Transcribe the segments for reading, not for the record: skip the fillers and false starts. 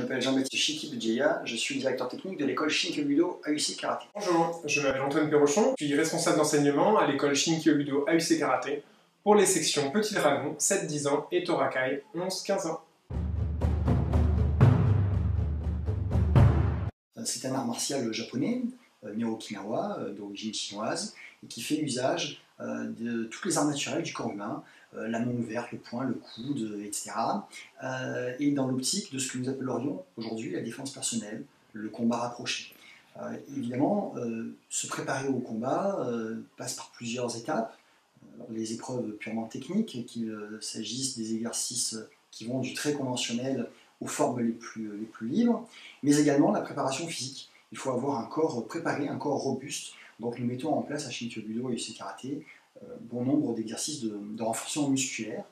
m'appelle Jean-Baptiste Shikibudjeya, je suis directeur technique de l'école Shinkyo-Budo AUC Karaté. Bonjour, je m'appelle Antoine Perrochon, je suis responsable d'enseignement à l'école Shinkyo-Budo AUC Karaté pour les sections Petit Dragon, 7-10 ans et Torakai, 11-15 ans. C'est un art martial japonais, né au Okinawa, d'origine chinoise, et qui fait usage de toutes les arts naturelles du corps humain, la main ouverte, le poing, le coude, etc. Et dans l'optique de ce que nous appellerions aujourd'hui la défense personnelle, le combat rapproché. Évidemment, se préparer au combat passe par plusieurs étapes. Alors, les épreuves purement techniques, qu'il s'agisse des exercices qui vont du très conventionnel aux formes les plus libres, mais également la préparation physique. Il faut avoir un corps préparé, un corps robuste. Donc nous mettons en place à Shinkyo-Budo et UC Karaté bon nombre d'exercices de renforcement musculaire.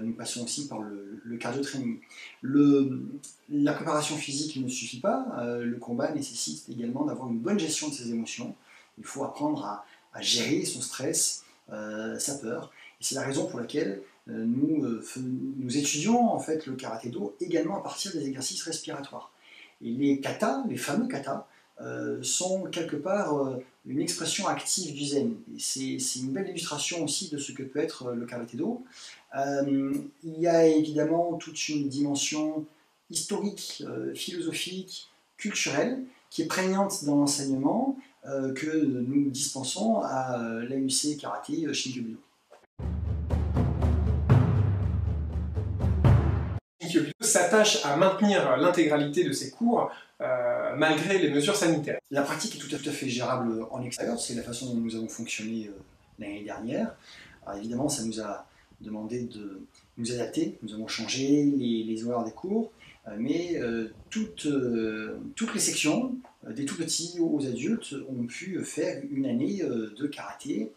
Nous passons aussi par le cardio-training. La préparation physique ne suffit pas, le combat nécessite également d'avoir une bonne gestion de ses émotions. Il faut apprendre à gérer son stress, sa peur. Et c'est la raison pour laquelle nous étudions en fait le karaté-do également à partir des exercices respiratoires. Et les katas, les fameux katas, sont quelque part une expression active du zen. C'est une belle illustration aussi de ce que peut être le karaté-do. Il y a évidemment toute une dimension historique, philosophique, culturelle, qui est prégnante dans l'enseignement que nous dispensons à l'AUC Karaté Shinkyo-Budo. Shinkyo-Budo s'attache à maintenir l'intégralité de ses cours malgré les mesures sanitaires. La pratique est tout à fait gérable en extérieur, c'est la façon dont nous avons fonctionné l'année dernière. Alors évidemment, ça nous a demandé de nous adapter, nous avons changé les horaires des cours, mais toutes les sections, des tout petits aux adultes, ont pu faire une année de karaté,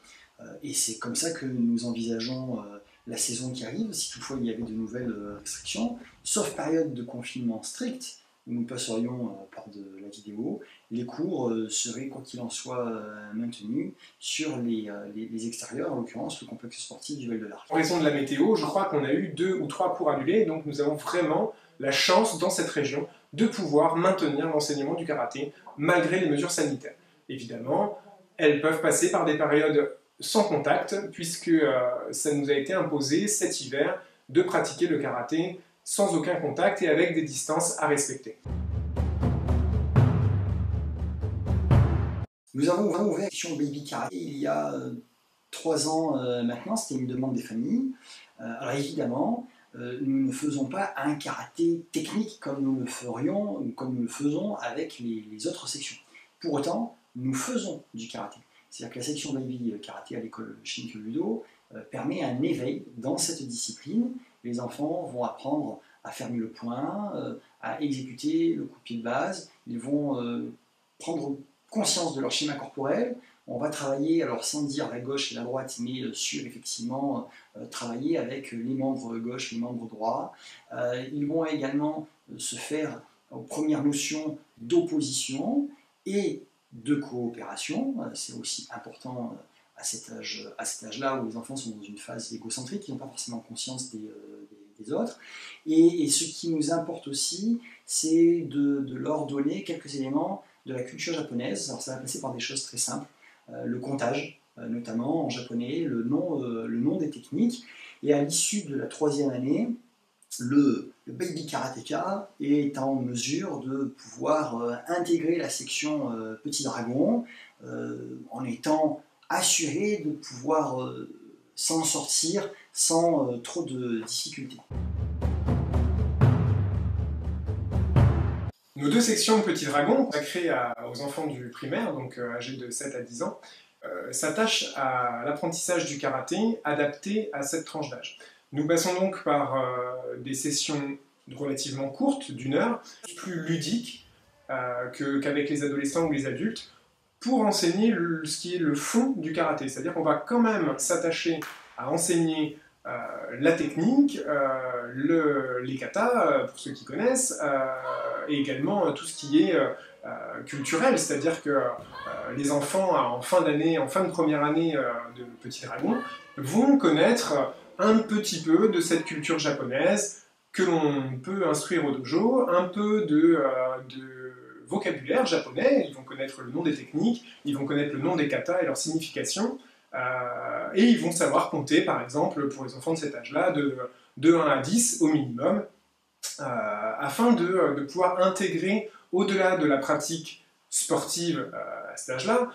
et c'est comme ça que nous envisageons la saison qui arrive, si toutefois il y avait de nouvelles restrictions, sauf période de confinement strict, où nous passerions par de la vidéo, les cours seraient, quoi qu'il en soit, maintenus sur les extérieurs, en l'occurrence le complexe sportif du Val-de-l'Arc. En raison de la météo, je crois qu'on a eu 2 ou 3 cours annulés, donc nous avons vraiment la chance dans cette région de pouvoir maintenir l'enseignement du karaté malgré les mesures sanitaires. Évidemment, elles peuvent passer par des périodes sans contact, puisque ça nous a été imposé cet hiver de pratiquer le karaté sans aucun contact et avec des distances à respecter. Nous avons ouvert la section Baby Karaté il y a 3 ans maintenant, c'était une demande des familles. Alors évidemment, nous ne faisons pas un karaté technique comme nous le ferions ou comme nous le faisons avec les autres sections. Pour autant, nous faisons du karaté. C'est-à-dire que la section Baby Karaté à l'école Shinkyo-Budo permet un éveil dans cette discipline. Les enfants vont apprendre à fermer le poing, à exécuter le coup de pied de base. Ils vont prendre conscience de leur schéma corporel. On va travailler, alors sans dire la gauche et la droite, mais sur effectivement travailler avec les membres gauche et les membres droits. Ils vont également se faire aux premières notions d'opposition et de coopération. C'est aussi important à cet âge-là où les enfants sont dans une phase égocentrique, ils n'ont pas forcément conscience des autres. Et ce qui nous importe aussi, c'est de leur donner quelques éléments de la culture japonaise. Alors ça va passer par des choses très simples, le comptage, notamment en japonais, le nom des techniques. Et à l'issue de la 3e année, le Baby Karateka est en mesure de pouvoir intégrer la section Petit Dragon en étant assuré de pouvoir s'en sortir sans trop de difficultés. Nos 2 sections de Petit Dragon, consacrées aux enfants du primaire, donc âgés de 7 à 10 ans, s'attachent à l'apprentissage du karaté adapté à cette tranche d'âge. Nous passons donc par des sessions relativement courtes, d'1 heure, plus ludiques qu'avec les adolescents ou les adultes, pour enseigner ce qui est le fond du karaté. C'est-à-dire qu'on va quand même s'attacher à enseigner la technique, les katas, pour ceux qui connaissent, et également tout ce qui est culturel, c'est-à-dire que les enfants en fin d'année, en fin de première année de Petit Dragon, vont connaître un petit peu de cette culture japonaise, que l'on peut instruire au dojo, un peu de vocabulaire japonais, ils vont connaître le nom des techniques, ils vont connaître le nom des katas et leur signification, et ils vont savoir compter, par exemple, pour les enfants de cet âge-là, de 1 à 10 au minimum, afin de pouvoir intégrer, au-delà de la pratique sportive à cet âge-là,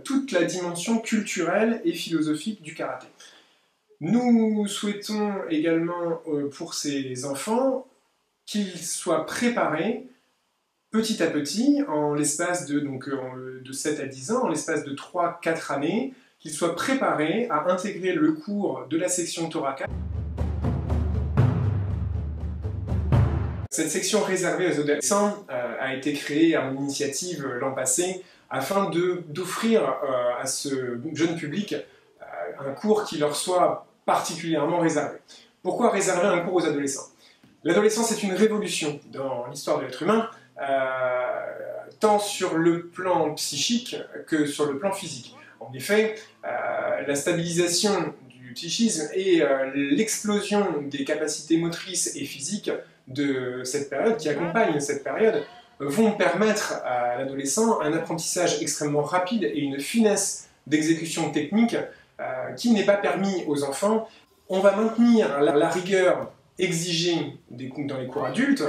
toute la dimension culturelle et philosophique du karaté. Nous souhaitons également pour ces enfants qu'ils soient préparés petit à petit, en l'espace de 7 à 10 ans, en l'espace de 3-4 années, qu'ils soient préparés à intégrer le cours de la section Toraka. Cette section réservée aux adolescents a été créée à mon initiative l'an passé afin d'offrir à ce jeune public un cours qui leur soit particulièrement réservé. Pourquoi réserver un cours aux adolescents? L'adolescence est une révolution dans l'histoire de l'être humain, tant sur le plan psychique que sur le plan physique. En effet, la stabilisation du psychisme et l'explosion des capacités motrices et physiques de cette période, qui accompagne cette période, vont permettre à l'adolescent un apprentissage extrêmement rapide et une finesse d'exécution technique qui n'est pas permis aux enfants. On va maintenir la rigueur exigée dans les cours adultes,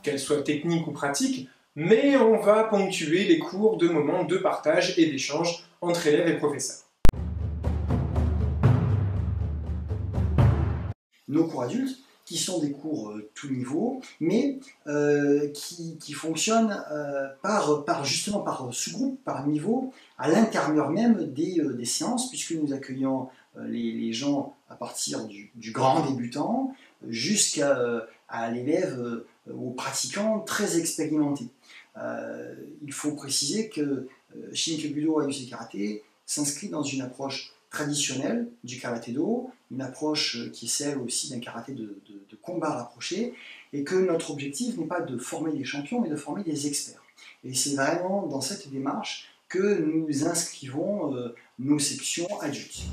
qu'elle soit technique ou pratique, mais on va ponctuer les cours de moments de partage et d'échange entre élèves et professeurs. Nos cours adultes, qui sont des cours tout niveau, mais qui fonctionnent justement par sous-groupe, par niveau, à l'intérieur même des séances, puisque nous accueillons les gens à partir du grand débutant jusqu'à l'élève, au pratiquant très expérimenté. Il faut préciser que Shinkebudo Ayusei Karaté s'inscrit dans une approche traditionnelle du karaté-do, une approche qui est celle aussi d'un karaté de combat rapproché, et que notre objectif n'est pas de former des champions, mais de former des experts. Et c'est vraiment dans cette démarche que nous inscrivons nos sections adultes.